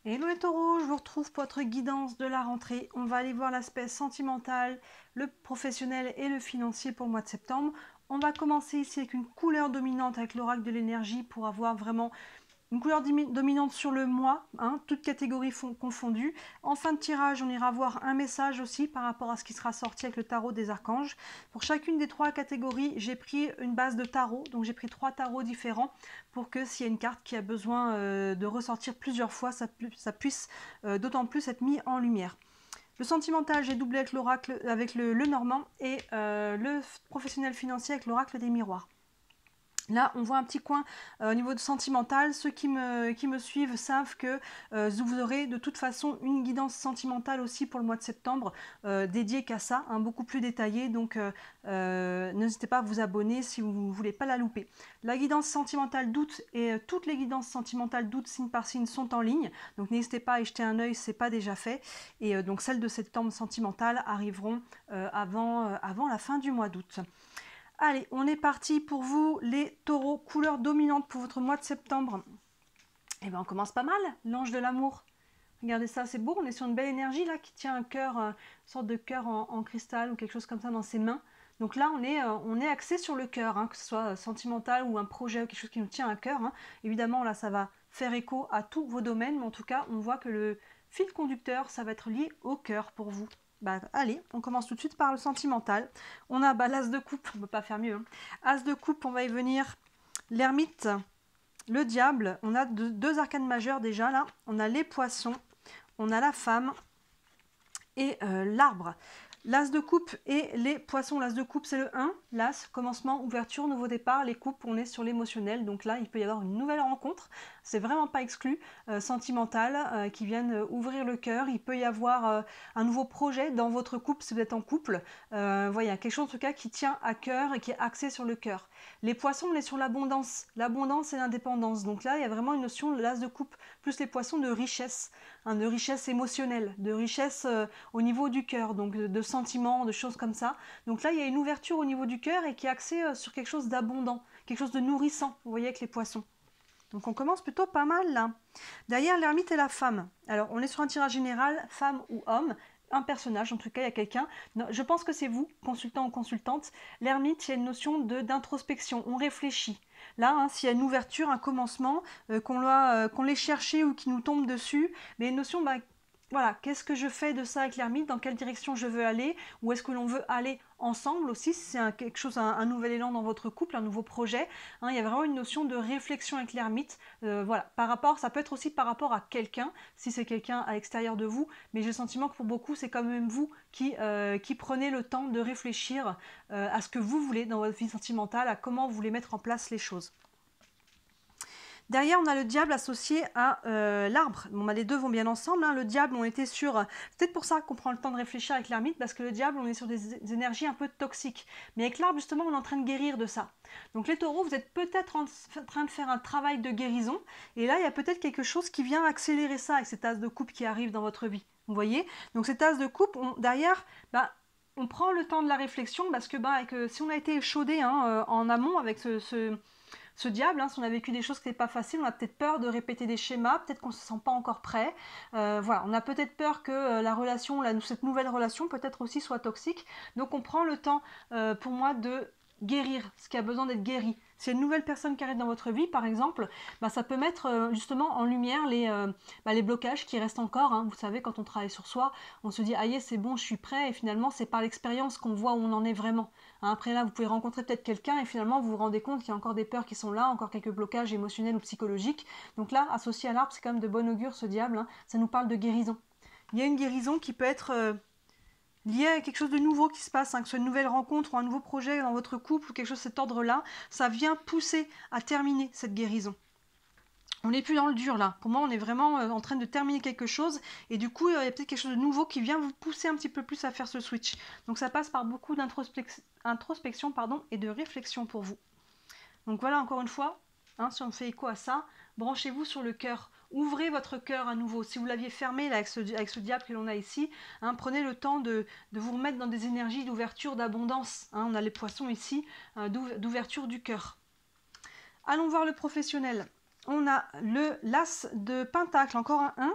Hello les taureaux, je vous retrouve pour votre guidance de la rentrée. On va aller voir l'aspect sentimental, le professionnel et le financier pour le mois de septembre. On va commencer ici avec une couleur dominante avec l'oracle de l'énergie pour avoir vraiment une couleur dominante sur le mois, toutes catégories confondues. En fin de tirage, on ira voir un message aussi par rapport à ce qui sera sorti avec le tarot des archanges. Pour chacune des trois catégories, j'ai pris une base de tarot, donc j'ai pris 3 tarots différents pour que s'il y a une carte qui a besoin de ressortir plusieurs fois, ça puisse d'autant plus être mis en lumière. Le sentimental, j'ai doublé avec l'oracle, avec le normand, et le professionnel financier avec l'oracle des miroirs. Là, on voit un petit coin au niveau de sentimental. Ceux qui me suivent savent que vous aurez de toute façon une guidance sentimentale aussi pour le mois de septembre, dédiée qu'à ça, beaucoup plus détaillée. Donc, n'hésitez pas à vous abonner si vous ne voulez pas la louper. La guidance sentimentale d'août et toutes les guidances sentimentales d'août, signe par signe, sont en ligne. Donc, n'hésitez pas à y jeter un œil, c'est pas déjà fait. Et donc, celles de septembre sentimentales arriveront avant la fin du mois d'août. Allez, on est parti pour vous, les taureaux, couleur dominante pour votre mois de septembre. Et bien, on commence pas mal, l'ange de l'amour. Regardez ça, c'est beau, on est sur une belle énergie là qui tient un cœur, une sorte de cœur en cristal ou quelque chose comme ça dans ses mains. Donc là, on est axé sur le cœur, que ce soit sentimental ou un projet ou quelque chose qui nous tient à cœur. Évidemment, là, ça va faire écho à tous vos domaines, mais en tout cas, on voit que le fil conducteur, ça va être lié au cœur pour vous. Allez, on commence tout de suite par le sentimental. On a l'as de coupe, on ne peut pas faire mieux. As de coupe, on va y venir. L'ermite, le diable, on a deux arcanes majeures déjà là. On a les poissons, on a la femme et l'arbre. L'as de coupe et les poissons. L'as de coupe, c'est le 1. L'as, commencement, ouverture, nouveau départ. Les coupes, on est sur l'émotionnel. Donc là, il peut y avoir une nouvelle rencontre. C'est vraiment pas exclu. Sentimentale, qui viennent ouvrir le cœur. Il peut y avoir un nouveau projet dans votre couple, si vous êtes en couple. Voilà, quelque chose en tout cas qui tient à cœur et qui est axé sur le cœur. Les poissons, on est sur l'abondance. L'abondance et l'indépendance. Donc là, il y a vraiment une notion de l'as de coupe, plus les poissons de richesse. De richesse émotionnelle, de richesse au niveau du cœur, donc de sentiments, de choses comme ça. Donc là, il y a une ouverture au niveau du cœur et qui est axée sur quelque chose d'abondant, quelque chose de nourrissant, vous voyez, avec les poissons. Donc on commence plutôt pas mal là. Derrière l'ermite et la femme. Alors on est sur un tirage général, femme ou homme. Un personnage, en tout cas il y a quelqu'un. Je pense que c'est vous, consultant ou consultante. L'ermite, il y a une notion d'introspection, on réfléchit. Là, s'il y a une ouverture, un commencement, qu'on l'ait cherché ou qui nous tombe dessus, mais une notion, voilà, qu'est-ce que je fais de ça avec l'ermite, dans quelle direction je veux aller, où est-ce que l'on veut aller ensemble aussi, si c'est quelque chose, un nouvel élan dans votre couple, un nouveau projet. Il y a vraiment une notion de réflexion avec l'ermite. Voilà, ça peut être aussi par rapport à quelqu'un, si c'est quelqu'un à l'extérieur de vous, mais j'ai le sentiment que pour beaucoup, c'est quand même vous qui prenez le temps de réfléchir à ce que vous voulez dans votre vie sentimentale, à comment vous voulez mettre en place les choses. Derrière, on a le diable associé à l'arbre. Bon, les deux vont bien ensemble. Le diable, on était sur... peut-être pour ça qu'on prend le temps de réfléchir avec l'ermite, parce que le diable, on est sur des énergies un peu toxiques. Mais avec l'arbre, justement, on est en train de guérir de ça. Donc les taureaux, vous êtes peut-être en train de faire un travail de guérison. Et là, il y a peut-être quelque chose qui vient accélérer ça avec cette as de coupe qui arrive dans votre vie. Vous voyez? Donc cette as de coupe, derrière... on prend le temps de la réflexion, parce que si on a été échaudé en amont avec ce diable, si on a vécu des choses qui n'étaient pas faciles, on a peut-être peur de répéter des schémas, peut-être qu'on ne se sent pas encore prêt. Voilà, on a peut-être peur que la relation, cette nouvelle relation peut-être aussi soit toxique. Donc on prend le temps pour moi de guérir ce qui a besoin d'être guéri. Si une nouvelle personne qui arrive dans votre vie, par exemple, ça peut mettre justement en lumière les blocages qui restent encore. Vous savez, quand on travaille sur soi, on se dit « Aïe, c'est bon, je suis prêt » et finalement, c'est par l'expérience qu'on voit où on en est vraiment. Après là, vous pouvez rencontrer peut-être quelqu'un et finalement, vous vous rendez compte qu'il y a encore des peurs qui sont là, encore quelques blocages émotionnels ou psychologiques. Donc là, associé à l'arbre, c'est quand même de bon augure ce diable. Ça nous parle de guérison. Il y a une guérison qui peut être... lié à quelque chose de nouveau qui se passe, que ce soit une nouvelle rencontre ou un nouveau projet dans votre couple ou quelque chose de cet ordre-là, ça vient pousser à terminer cette guérison. On n'est plus dans le dur là. Pour moi, on est vraiment en train de terminer quelque chose et du coup, il y a peut-être quelque chose de nouveau qui vient vous pousser un petit peu plus à faire ce switch. Donc ça passe par beaucoup d'introspection et de réflexion pour vous. Donc voilà, encore une fois, si on fait écho à ça, branchez-vous sur le cœur. Ouvrez votre cœur à nouveau. Si vous l'aviez fermé là, avec ce diable que l'on a ici, prenez le temps de vous remettre dans des énergies d'ouverture, d'abondance. On a les poissons ici, d'ouverture du cœur. Allons voir le professionnel. On a l'as de pentacle, encore un 1.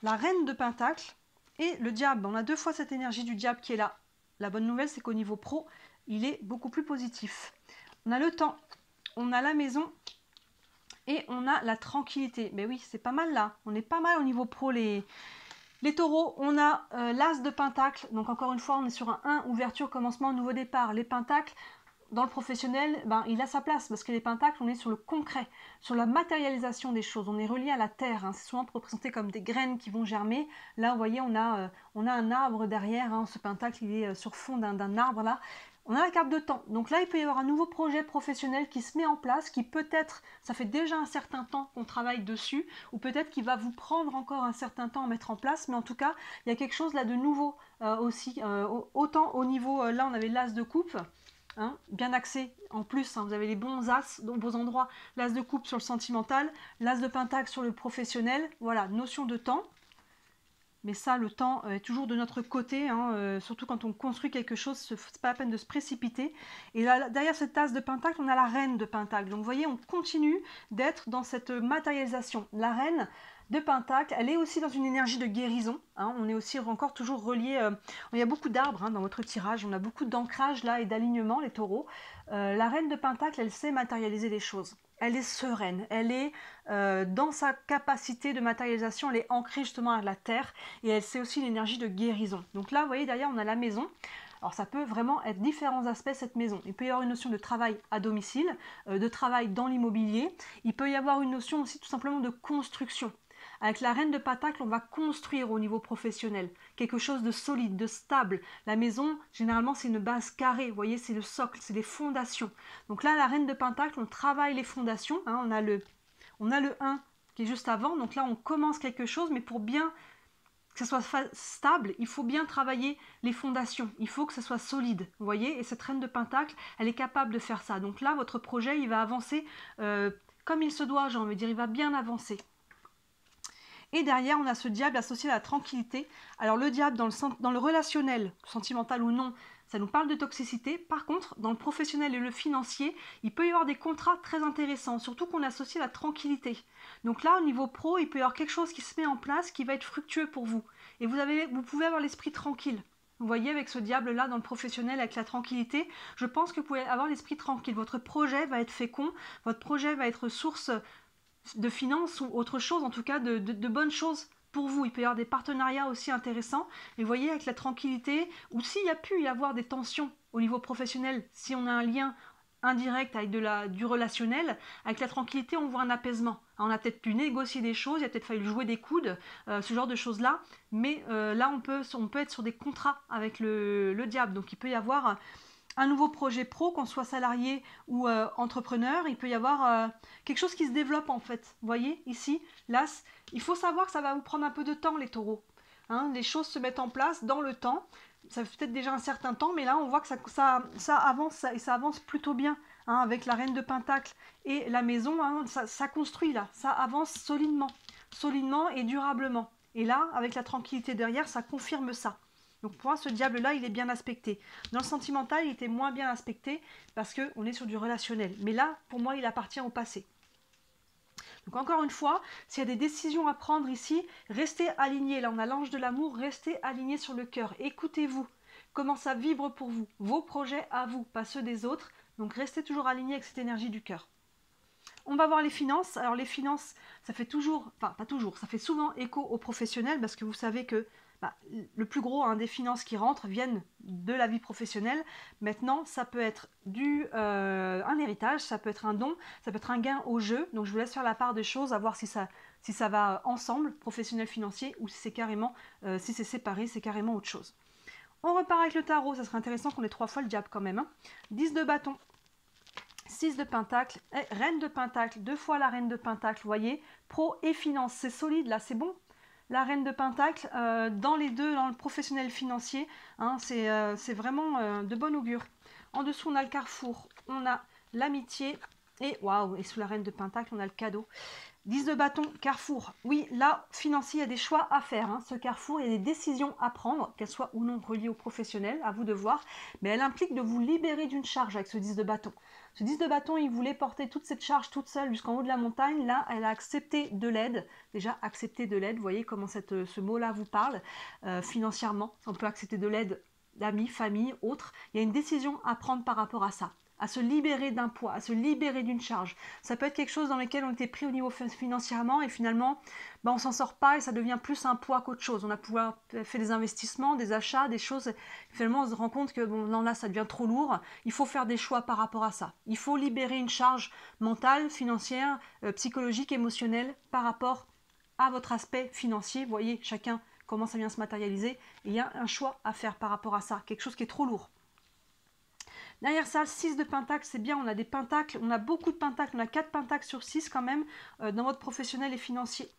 la reine de pentacle et le diable. On a 2 fois cette énergie du diable qui est là. La bonne nouvelle, c'est qu'au niveau pro, il est beaucoup plus positif. On a le temps, on a la maison et on a la tranquillité. Mais oui, c'est pas mal là. On est pas mal au niveau pro, les taureaux. On a l'as de pentacle. Donc encore une fois, on est sur un 1, ouverture, commencement, nouveau départ. Les pentacles, dans le professionnel, il a sa place parce que les pentacles, on est sur le concret, sur la matérialisation des choses. On est relié à la terre. Hein. C'est souvent représenté comme des graines qui vont germer. Là, vous voyez, on a un arbre derrière. Hein. Ce pentacle, il est sur fond d'un arbre là. On a la carte de temps. Donc là, il peut y avoir un nouveau projet professionnel qui se met en place, qui peut-être, ça fait déjà un certain temps qu'on travaille dessus, ou peut-être qu'il va vous prendre encore un certain temps à mettre en place, mais en tout cas, il y a quelque chose là de nouveau aussi. Autant au niveau, là, on avait l'as de coupe, hein, bien axé en plus, hein, vous avez les bons as, dans vos endroits, l'as de coupe sur le sentimental, l'as de pentacle sur le professionnel, voilà, notion de temps. Mais ça, le temps est toujours de notre côté, hein, surtout quand on construit quelque chose, c'est pas la peine de se précipiter. Et là, derrière cette tasse de pentacle, on a la reine de pentacle. Donc vous voyez, on continue d'être dans cette matérialisation. La reine de pentacle, elle est aussi dans une énergie de guérison. Hein, on est aussi encore toujours relié. Il y a beaucoup d'arbres hein, dans votre tirage, on a beaucoup d'ancrage là et d'alignement, les taureaux. La reine de pentacle, elle sait matérialiser les choses. Elle est sereine, elle est dans sa capacité de matérialisation, elle est ancrée justement à la terre et elle sait aussi l'énergie de guérison. Donc là, vous voyez, derrière, on a la maison. Alors ça peut vraiment être différents aspects cette maison. Il peut y avoir une notion de travail à domicile, de travail dans l'immobilier. Il peut y avoir une notion aussi tout simplement de construction. Avec la reine de pentacle, on va construire au niveau professionnel quelque chose de solide, de stable. La maison, généralement, c'est une base carrée. Vous voyez, c'est le socle, c'est les fondations. Donc là, la reine de pentacle, on travaille les fondations. Hein, on a le 1 qui est juste avant. Donc là, on commence quelque chose, mais pour bien que ce soit stable, il faut bien travailler les fondations. Il faut que ce soit solide. Vous voyez, et cette reine de pentacle, elle est capable de faire ça. Donc là, votre projet, il va avancer comme il se doit, j'ai envie de dire. Il va bien avancer. Et derrière, on a ce diable associé à la tranquillité. Alors le diable, dans le relationnel, sentimental ou non, ça nous parle de toxicité. Par contre, dans le professionnel et le financier, il peut y avoir des contrats très intéressants, surtout qu'on associe la tranquillité. Donc là, au niveau pro, il peut y avoir quelque chose qui se met en place qui va être fructueux pour vous. Et vous pouvez avoir l'esprit tranquille. Vous voyez, avec ce diable-là, dans le professionnel, avec la tranquillité, je pense que vous pouvez avoir l'esprit tranquille. Votre projet va être fécond, votre projet va être source de finances ou autre chose, en tout cas de bonnes choses pour vous. Il peut y avoir des partenariats aussi intéressants. Et vous voyez, avec la tranquillité, ou s'il y a pu y avoir des tensions au niveau professionnel, si on a un lien indirect avec du relationnel, avec la tranquillité, on voit un apaisement. On a peut-être pu négocier des choses, il a peut-être fallu jouer des coudes, ce genre de choses-là. Mais là, on peut être sur des contrats avec le diable. Donc, il peut y avoir un nouveau projet pro, qu'on soit salarié ou entrepreneur, il peut y avoir quelque chose qui se développe en fait. Vous voyez, ici, là, il faut savoir que ça va vous prendre un peu de temps, les taureaux. Hein, les choses se mettent en place dans le temps. Ça fait peut-être déjà un certain temps, mais là, on voit que ça avance et ça avance plutôt bien. Hein, avec la reine de pentacle et la maison, hein, ça construit là, ça avance solidement et durablement. Et là, avec la tranquillité derrière, ça confirme ça. Donc pour moi, ce diable-là, il est bien aspecté. Dans le sentimental, il était moins bien aspecté parce qu'on est sur du relationnel. Mais là, pour moi, il appartient au passé. Donc encore une fois, s'il y a des décisions à prendre ici, restez alignés. Là, on a l'ange de l'amour, restez alignés sur le cœur. Écoutez-vous, comment ça vibre pour vous. Vos projets à vous, pas ceux des autres. Donc restez toujours alignés avec cette énergie du cœur. On va voir les finances. Alors les finances, ça fait toujours, enfin pas toujours, ça fait souvent écho aux professionnels parce que vous savez que le plus gros des finances qui rentrent viennent de la vie professionnelle. Maintenant, ça peut être un héritage, ça peut être un don, ça peut être un gain au jeu. Donc je vous laisse faire la part des choses, à voir si ça va ensemble, professionnel financier, ou si c'est carrément, si c'est séparé, c'est carrément autre chose. On repart avec le tarot, ça serait intéressant qu'on ait 3 fois le diable quand même. Hein. 10 de bâton, 6 de pentacle, reine de pentacle, 2 fois la reine de pentacle, vous voyez, pro et finance, c'est solide là, c'est bon. La reine de pentacle, dans les deux, dans le professionnel financier, hein, c'est vraiment de bon augure. En dessous, on a le carrefour, on a l'amitié Et waouh, et sous la reine de Pentacle, on a le cadeau. 10 de bâton, carrefour. Oui, là, financier, il y a des choix à faire. Hein. Ce carrefour, il y a des décisions à prendre, qu'elles soient ou non reliées aux professionnels, à vous de voir. Mais elle implique de vous libérer d'une charge avec ce 10 de bâton. Ce 10 de bâton, il voulait porter toute cette charge toute seule jusqu'en haut de la montagne. Là, elle a accepté de l'aide. Déjà, accepter de l'aide. Vous voyez comment ce mot-là vous parle financièrement. On peut accepter de l'aide d'amis, famille, autres. Il y a une décision à prendre par rapport à ça, à se libérer d'un poids, à se libérer d'une charge. Ça peut être quelque chose dans lequel on était pris au niveau financièrement et finalement, on s'en sort pas et ça devient plus un poids qu'autre chose. On a pouvoir fait des investissements, des achats, des choses. Finalement, on se rend compte que bon, non, là, ça devient trop lourd. Il faut faire des choix par rapport à ça. Il faut libérer une charge mentale, financière, psychologique, émotionnelle par rapport à votre aspect financier. Vous voyez, chacun comment ça vient se matérialiser. Et il y a un choix à faire par rapport à ça. Quelque chose qui est trop lourd. Derrière ça, 6 de pentacles, c'est bien, on a des pentacles, on a beaucoup de pentacles, on a 4 pentacles sur 6 quand même dans votre professionnel et financier.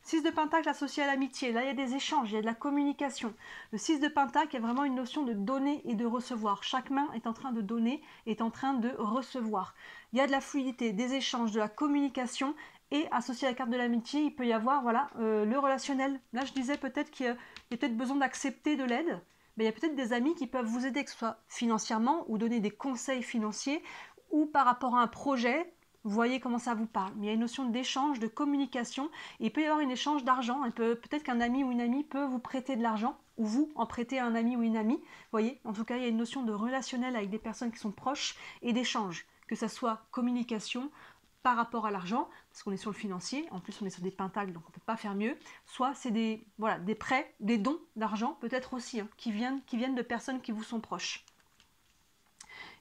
6 de pentacle associé à l'amitié, là il y a des échanges, il y a de la communication. Le 6 de pentacle, il y a vraiment une notion de donner et de recevoir. Chaque main est en train de donner, est en train de recevoir. Il y a de la fluidité, des échanges, de la communication et associé à la carte de l'amitié, il peut y avoir voilà, le relationnel. Là je disais peut-être qu'il y a peut-être besoin d'accepter de l'aide. Mais il y a peut-être des amis qui peuvent vous aider, que ce soit financièrement ou donner des conseils financiers ou par rapport à un projet. Vous voyez comment ça vous parle. Mais il y a une notion d'échange, de communication et il peut y avoir un échange d'argent. Peut-être qu'un ami ou une amie peut vous prêter de l'argent ou vous en prêter à un ami ou une amie. Vous voyez, en tout cas, il y a une notion de relationnel avec des personnes qui sont proches et d'échange, que ce soit communication, par rapport à l'argent, parce qu'on est sur le financier, en plus on est sur des pentacles, donc on ne peut pas faire mieux, soit c'est des prêts, des dons d'argent, peut-être aussi, hein, qui viennent de personnes qui vous sont proches.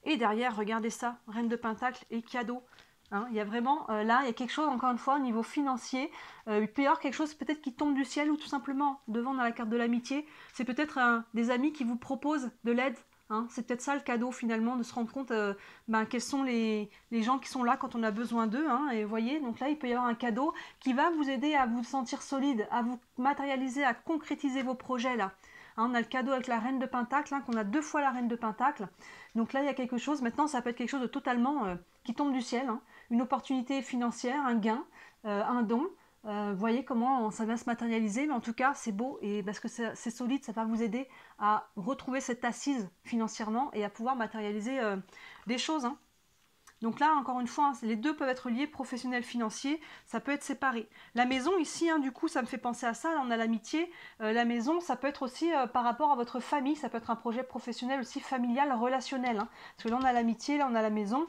Et derrière, regardez ça, reine de pentacle et cadeau. Hein, il y a vraiment, là, il y a quelque chose, encore une fois, au niveau financier, il peut y avoir quelque chose peut-être qui tombe du ciel ou tout simplement, devant dans la carte de l'amitié, c'est peut-être des amis qui vous proposent de l'aide. Hein, c'est peut-être ça le cadeau finalement, de se rendre compte quels sont les gens qui sont là quand on a besoin d'eux. Hein, et vous voyez, donc là il peut y avoir un cadeau qui va vous aider à vous sentir solide, à vous matérialiser, à concrétiser vos projets là. Hein, on a le cadeau avec la reine de pentacle, hein, qu'on a 2 fois la reine de pentacle. Donc là il y a quelque chose, maintenant ça peut être quelque chose de totalement qui tombe du ciel. Hein, une opportunité financière, un gain, un don. Vous voyez comment ça vient se matérialiser, mais en tout cas c'est beau et parce que c'est solide, ça va vous aider à retrouver cette assise financièrement et à pouvoir matérialiser des choses. Hein. Donc là, encore une fois, hein, les deux peuvent être liés, professionnel, financier, ça peut être séparé. La maison ici, hein, du coup, ça me fait penser à ça, là on a l'amitié, la maison, ça peut être aussi par rapport à votre famille, ça peut être un projet professionnel aussi familial, relationnel. Hein. Parce que là on a l'amitié, là on a la maison.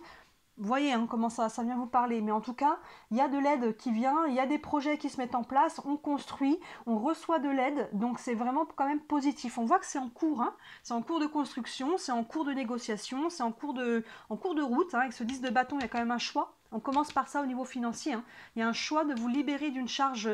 Vous voyez hein, comment ça vient vous parler, mais en tout cas, il y a de l'aide qui vient, il y a des projets qui se mettent en place, on construit, on reçoit de l'aide, donc c'est vraiment quand même positif. On voit que c'est en cours, hein, c'est en cours de construction, c'est en cours de négociation, c'est en cours de route. Hein, avec ce 10 de bâton, il y a quand même un choix. On commence par ça au niveau financier. Hein. Il y a un choix de vous libérer d'une charge,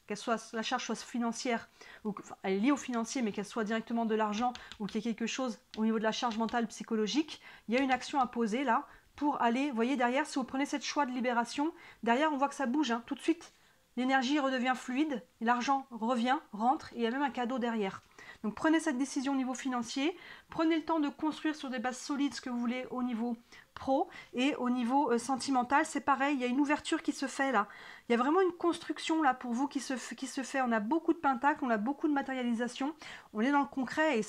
qu'elle soit la charge soit financière, ou enfin, elle est liée au financier, mais qu'elle soit directement de l'argent, ou qu'il y ait quelque chose au niveau de la charge mentale, psychologique. Il y a une action à poser là. Pour aller, vous voyez derrière, si vous prenez cette choix de libération, derrière on voit que ça bouge, hein, tout de suite. L'énergie redevient fluide, l'argent revient, rentre, et il y a même un cadeau derrière. Donc prenez cette décision au niveau financier, prenez le temps de construire sur des bases solides ce que vous voulez au niveau pro, et au niveau sentimental, c'est pareil, il y a une ouverture qui se fait là. Il y a vraiment une construction là pour vous qui se fait. On a beaucoup de pentacles, on a beaucoup de matérialisation, on est dans le concret, et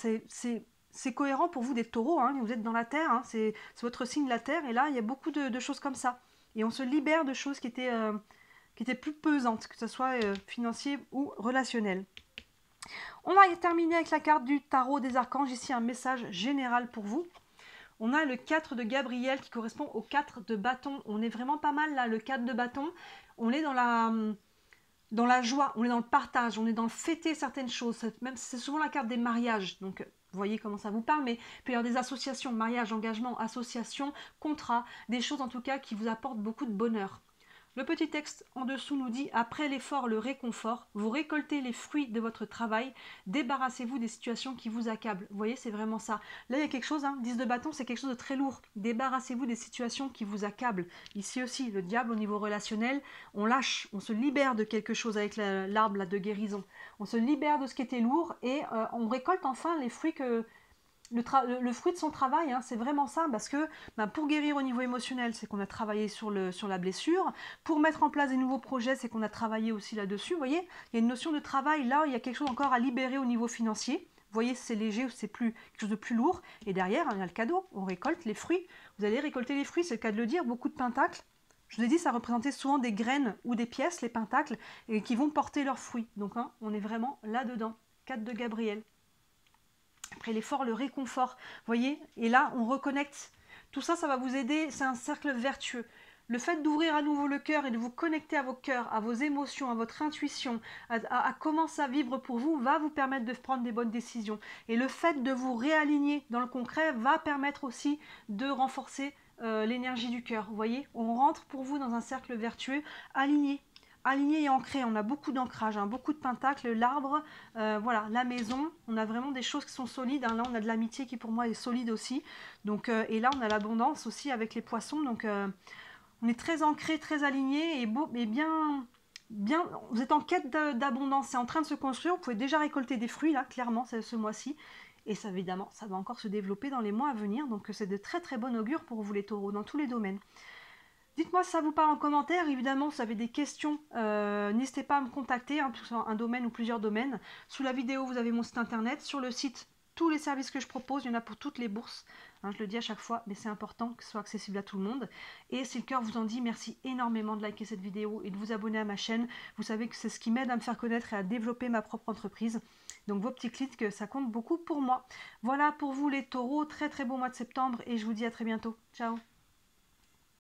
c'est cohérent pour vous des taureaux, hein, vous êtes dans la terre, hein, c'est votre signe de la terre, et là il y a beaucoup de choses comme ça. Et on se libère de choses qui étaient plus pesantes, que ce soit financier ou relationnel. On va terminer avec la carte du tarot des archanges, ici un message général pour vous. On a le 4 de Gabriel qui correspond au 4 de bâton. On est vraiment pas mal là, le 4 de bâton. On est dans la joie, on est dans le partage, on est dans le fêter certaines choses. Même c'est souvent la carte des mariages, donc vous voyez comment ça vous parle, mais il peut y avoir des associations, mariage, engagement, association, contrat, des choses en tout cas qui vous apportent beaucoup de bonheur. Le petit texte en dessous nous dit « Après l'effort, le réconfort, vous récoltez les fruits de votre travail, débarrassez-vous des situations qui vous accablent. » Vous voyez, c'est vraiment ça. Là, il y a quelque chose, hein, 10 de bâton, c'est quelque chose de très lourd. Débarrassez-vous des situations qui vous accablent. Ici aussi, le diable au niveau relationnel, on lâche, on se libère de quelque chose avec l'arbre de guérison. On se libère de ce qui était lourd et on récolte enfin les fruits le fruit de son travail, hein, c'est vraiment ça, parce que pour guérir au niveau émotionnel, c'est qu'on a travaillé sur la blessure. Pour mettre en place des nouveaux projets, c'est qu'on a travaillé aussi là-dessus. Vous voyez, il y a une notion de travail, là, il y a quelque chose encore à libérer au niveau financier. Vous voyez, c'est léger ou c'est quelque chose de plus lourd. Et derrière, il y a le cadeau, on récolte les fruits. Vous allez récolter les fruits, c'est le cas de le dire, beaucoup de pentacles. Je vous ai dit, ça représentait souvent des graines ou des pièces, les pentacles, et qui vont porter leurs fruits. Donc, hein, on est vraiment là-dedans. 4 de Gabriel. Après l'effort, le réconfort, vous voyez, et là, on reconnecte. Tout ça, ça va vous aider, c'est un cercle vertueux. Le fait d'ouvrir à nouveau le cœur et de vous connecter à vos cœurs, à vos émotions, à votre intuition, à comment ça vibre pour vous, va vous permettre de prendre des bonnes décisions. Et le fait de vous réaligner dans le concret va permettre aussi de renforcer l'énergie du cœur. Vous voyez, on rentre pour vous dans un cercle vertueux, aligné et ancré. On a beaucoup d'ancrage, hein, beaucoup de pentacles, l'arbre, voilà, la maison. On a vraiment des choses qui sont solides. Hein. Là, on a de l'amitié qui pour moi est solide aussi. Donc, et là, on a l'abondance aussi avec les poissons. Donc, on est très ancré, très aligné et beau, mais bien. Vous êtes en quête d'abondance, c'est en train de se construire. Vous pouvez déjà récolter des fruits là, clairement, ce mois-ci. Et ça, évidemment, ça va encore se développer dans les mois à venir. Donc, c'est de très très bon augure pour vous les taureaux, dans tous les domaines. Dites-moi si ça vous parle en commentaire. Évidemment, si vous avez des questions, n'hésitez pas à me contacter, hein, que ce soit un domaine ou plusieurs domaines. Sous la vidéo, vous avez mon site internet. Sur le site, tous les services que je propose, il y en a pour toutes les bourses. Hein, je le dis à chaque fois, mais c'est important que ce soit accessible à tout le monde. Et si le cœur vous en dit, merci énormément de liker cette vidéo et de vous abonner à ma chaîne. Vous savez que c'est ce qui m'aide à me faire connaître et à développer ma propre entreprise. Donc vos petits clics, ça compte beaucoup pour moi. Voilà pour vous les taureaux. Très très beau mois de septembre et je vous dis à très bientôt. Ciao.